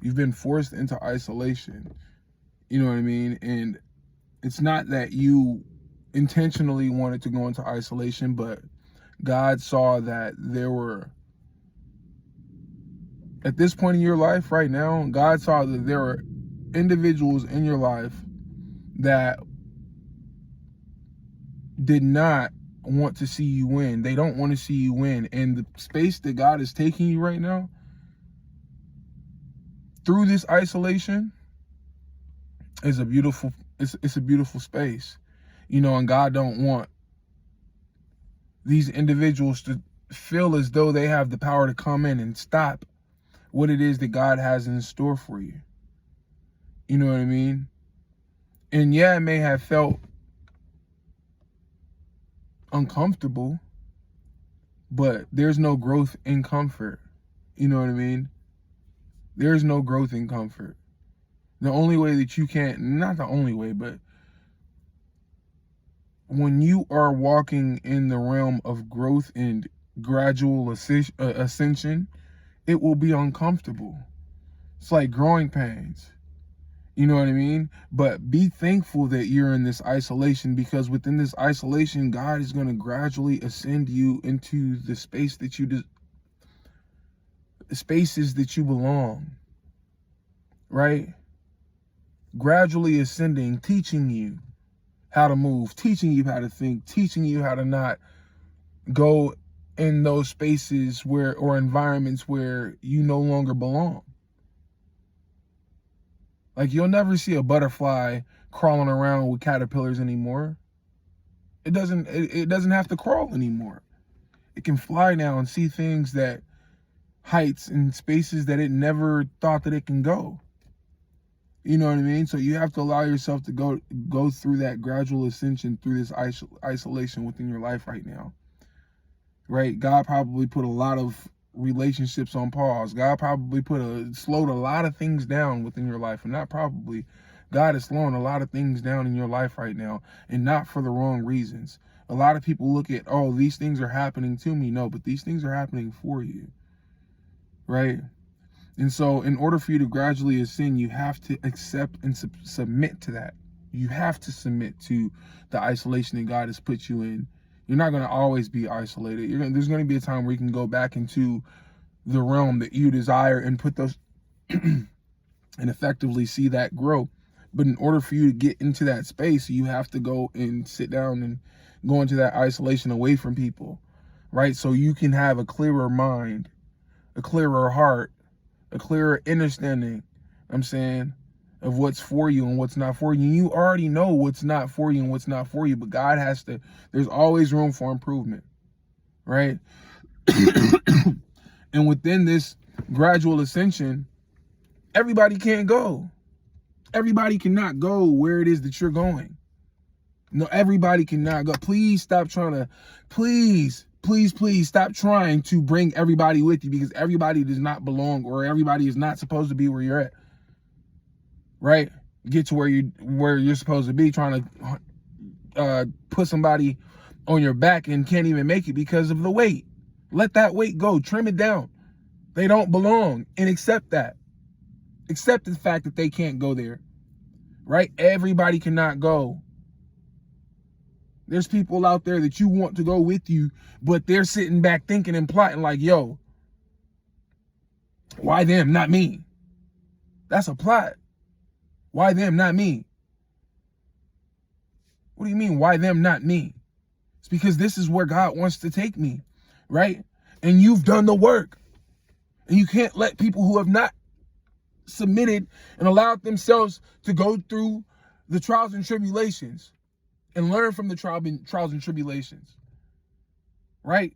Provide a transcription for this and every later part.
You've been forced into isolation. You know what I mean? And it's not that you intentionally wanted to go into isolation, but God saw that there were, at this point in your life right now, God saw that there were individuals in your life that did not want to see you win. They don't want to see you win. And the space that God is taking you right now, through this isolation, is a beautiful, it's a beautiful space. You know, and God don't want these individuals to feel as though they have the power to come in and stop what it is that God has in store for you. You know what I mean? And yeah, it may have felt uncomfortable, but there's no growth in comfort. You know what I mean? There's no growth in comfort. The only way that you can, not the only way, but when you are walking in the realm of growth and gradual ascension, it will be uncomfortable. It's like growing pains. You know what I mean? But be thankful that you're in this isolation, because within this isolation, God is going to gradually ascend you into the space that spaces that you belong. Right? Gradually ascending, teaching you how to move, teaching you how to think, teaching you how to not go in those spaces where, or environments where you no longer belong. Like, you'll never see a butterfly crawling around with caterpillars anymore. It doesn't have to crawl anymore. It can fly now and see things, that heights and spaces that it never thought that it can go. You know what I mean? So you have to allow yourself to go through that gradual ascension through this isolation within your life right now. Right? God probably put a lot of relationships on pause. God probably slowed a lot of things down within your life. And not probably, God is slowing a lot of things down in your life right now, and not for the wrong reasons. A lot of people look at, oh, these things are happening to me. No, but these things are happening for you. Right? And so in order for you to gradually ascend, you have to accept and submit to that. You have to submit to the isolation that God has put you in. You're not going to always be isolated. There's going to be a time where you can go back into the realm that you desire and put those and effectively see that grow. But in order for you to get into that space, you have to go and sit down and go into that isolation away from people, right? So you can have a clearer mind, a clearer heart, a clearer understanding, of what's for you and what's not for you. You already know what's not for you and what's not for you, but God there's always room for improvement, right? And within this gradual ascension, everybody can't go. Everybody cannot go where it is that you're going. No, everybody cannot go. Please stop trying to, please stop trying to bring everybody with you, because everybody does not belong, or everybody is not supposed to be where you're at. Right? Get to where you're supposed to be, trying to put somebody on your back and can't even make it because of the weight. Let that weight go. Trim it down. They don't belong, and accept that. Accept the fact that they can't go there. Right? Everybody cannot go. There's people out there that you want to go with you, but they're sitting back thinking and plotting like, yo, why them, not me? That's a plot. Why them, not me? What do you mean, why them, not me? It's because this is where God wants to take me, right? And you've done the work. And you can't let people who have not submitted and allowed themselves to go through the trials and tribulations and learn from the trials and tribulations, right?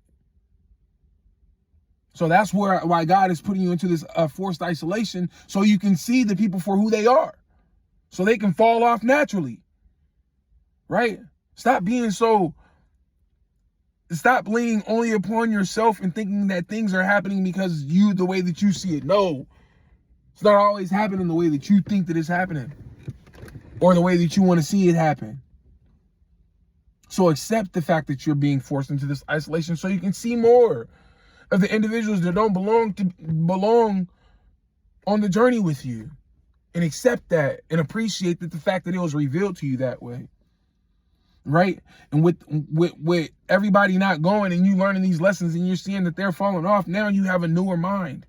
So that's why God is putting you into this forced isolation, so you can see the people for who they are, so they can fall off naturally, right? Stop leaning only upon yourself and thinking that things are happening because the way that you see it. No, it's not always happening the way that you think that it's happening, or the way that you want to see it happen. So accept the fact that you're being forced into this isolation, so you can see more of the individuals that don't belong on the journey with you, and accept that and appreciate that the fact that it was revealed to you that way. Right? And with everybody not going and you learning these lessons and you're seeing that they're falling off, now you have a newer mind.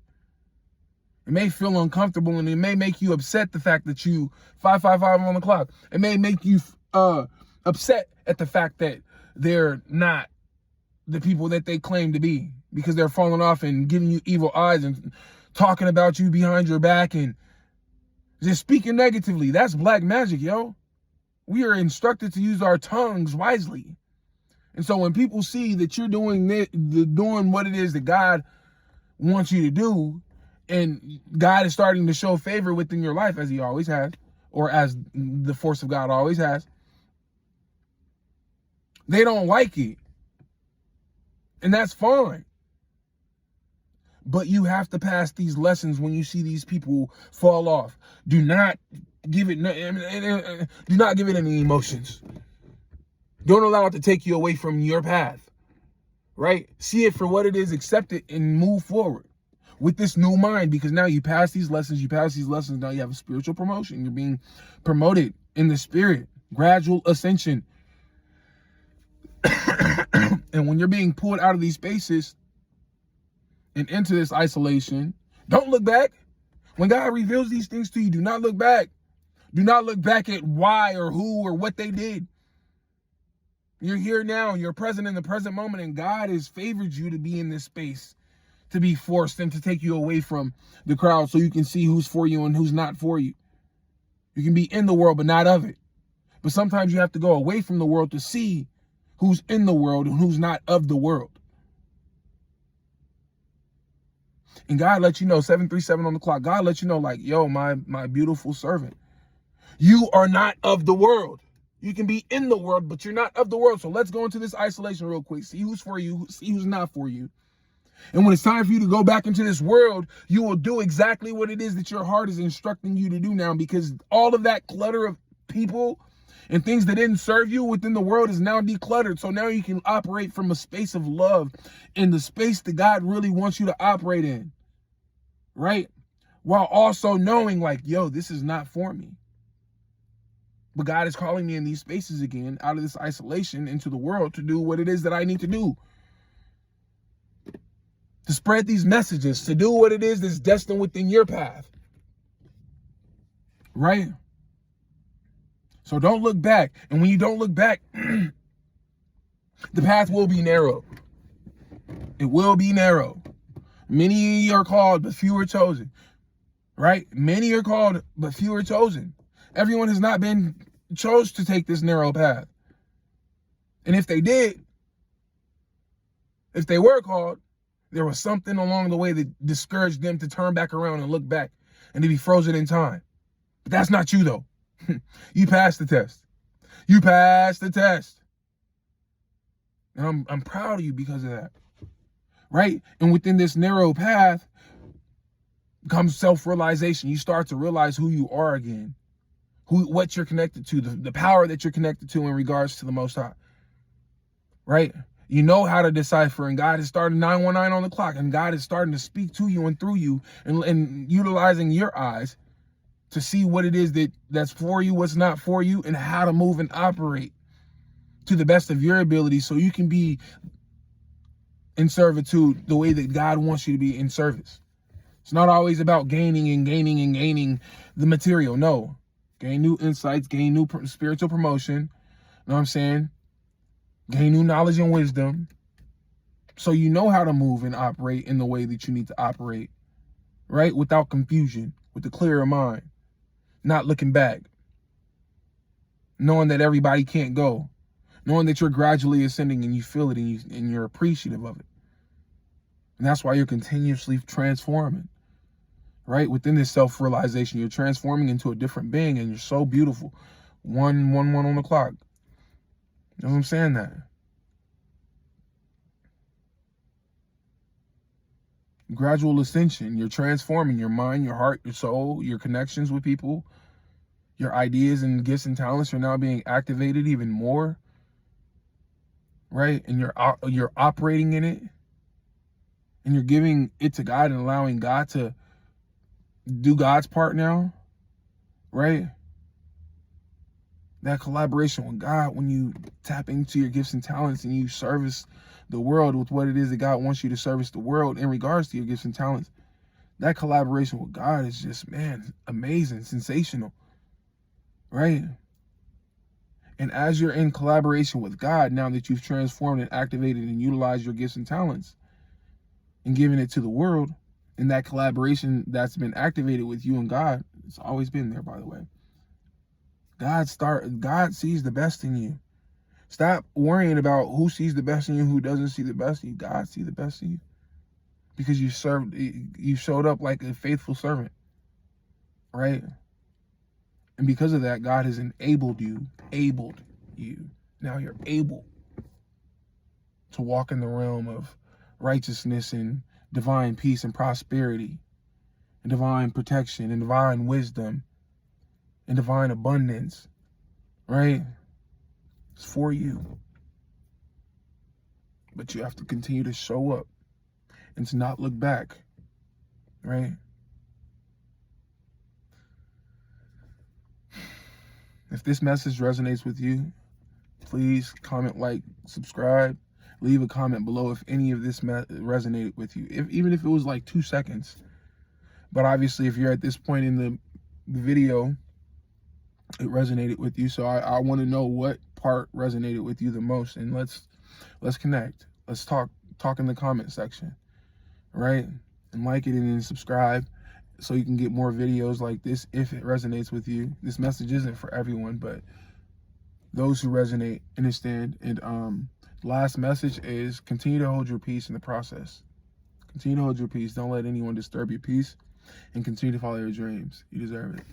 It may feel uncomfortable and it may make you upset the fact that you 555 on the clock. It may make you upset at the fact that they're not the people that they claim to be, because they're falling off and giving you evil eyes and talking about you behind your back and just speaking negatively. That's black magic, yo. We are instructed to use our tongues wisely. And so when people see that you're doing what it is that God wants you to do, and God is starting to show favor within your life, as he always has, or as the force of God always has, they don't like it. And that's fine. But you have to pass these lessons when you see these people fall off. Do not give it any emotions. Don't allow it to take you away from your path. Right? See it for what it is, accept it, and move forward with this new mind, because now you pass these lessons, now you have a spiritual promotion. You're being promoted in the spirit. Gradual ascension. And when you're being pulled out of these spaces and into this isolation, don't look back. When God reveals these things to you, do not look back. Do not look back at why or who or what they did. You're here now, you're present in the present moment, and God has favored you to be in this space, to be forced and to take you away from the crowd so you can see who's for you and who's not for you. You can be in the world, but not of it. But sometimes you have to go away from the world to see who's in the world and who's not of the world. And God lets you know, 737 on the clock, God lets you know, like, yo, my beautiful servant, you are not of the world. You can be in the world, but you're not of the world. So let's go into this isolation real quick. See who's for you, see who's not for you. And when it's time for you to go back into this world, you will do exactly what it is that your heart is instructing you to do now, because all of that clutter of people and things that didn't serve you within the world is now decluttered. So now you can operate from a space of love, in the space that God really wants you to operate in, right? While also knowing, like, yo, this is not for me. But God is calling me in these spaces again, out of this isolation, into the world, to do what it is that I need to do. To spread these messages, to do what it is that's destined within your path. Right? So don't look back. And when you don't look back, the path will be narrow. It will be narrow. Many are called, but few are chosen. Right? Many are called, but few are chosen. Everyone has not been chose to take this narrow path. And if they did, if they were called, there was something along the way that discouraged them to turn back around and look back and to be frozen in time. But that's not you, though. You passed the test. You passed the test. And I'm proud of you because of that. Right? And within this narrow path comes self-realization. You start to realize who you are again. What you're connected to, the power that you're connected to in regards to the Most High. Right? You know how to decipher, and God has started 919 on the clock, and God is starting to speak to you and through you, and utilizing your eyes to see what it is that's for you, what's not for you, and how to move and operate to the best of your ability so you can be in servitude the way that God wants you to be in service. It's not always about gaining the material. No. Gain new insights, gain new spiritual promotion. You know what I'm saying? Gain new knowledge and wisdom. So you know how to move and operate in the way that you need to operate. Right? Without confusion. With a clearer mind. Not looking back. Knowing that everybody can't go. Knowing that you're gradually ascending and you feel it and you're appreciative of it. And that's why you're continuously transforming. Right? Within this self-realization, you're transforming into a different being, and you're so beautiful. 111 on the clock. You know what I'm saying? That. Gradual ascension. You're transforming your mind, your heart, your soul, your connections with people. Your ideas and gifts and talents are now being activated even more. Right? And you're operating in it. And you're giving it to God and allowing God to do God's part now, right? That collaboration with God, when you tap into your gifts and talents and you service the world with what it is that God wants you to service the world in regards to your gifts and talents, that collaboration with God is just, man, amazing, sensational, right? And as you're in collaboration with God, now that you've transformed and activated and utilized your gifts and talents and given it to the world, and that collaboration that's been activated with you and God, it's always been there, by the way. God sees the best in you. Stop worrying about who sees the best in you, who doesn't see the best in you. God sees the best in you. Because you showed up like a faithful servant, right? And because of that, God has enabled you. Now you're able to walk in the realm of righteousness and divine peace and prosperity and divine protection and divine wisdom and divine abundance, right? It's for you. But you have to continue to show up and to not look back, right? If this message resonates with you, please comment, like, subscribe. Leave a comment below if any of this resonated with you, even if it was like 2 seconds. But obviously, if you're at this point in the video, it resonated with you. So I want to know what part resonated with you the most, and let's connect. Let's talk in the comment section, right? And like it and then subscribe so you can get more videos like this if it resonates with you. This message isn't for everyone, but those who resonate understand. And last message is continue to hold your peace in the process. Continue to hold your peace. Don't let anyone disturb your peace, and continue to follow your dreams. You deserve it.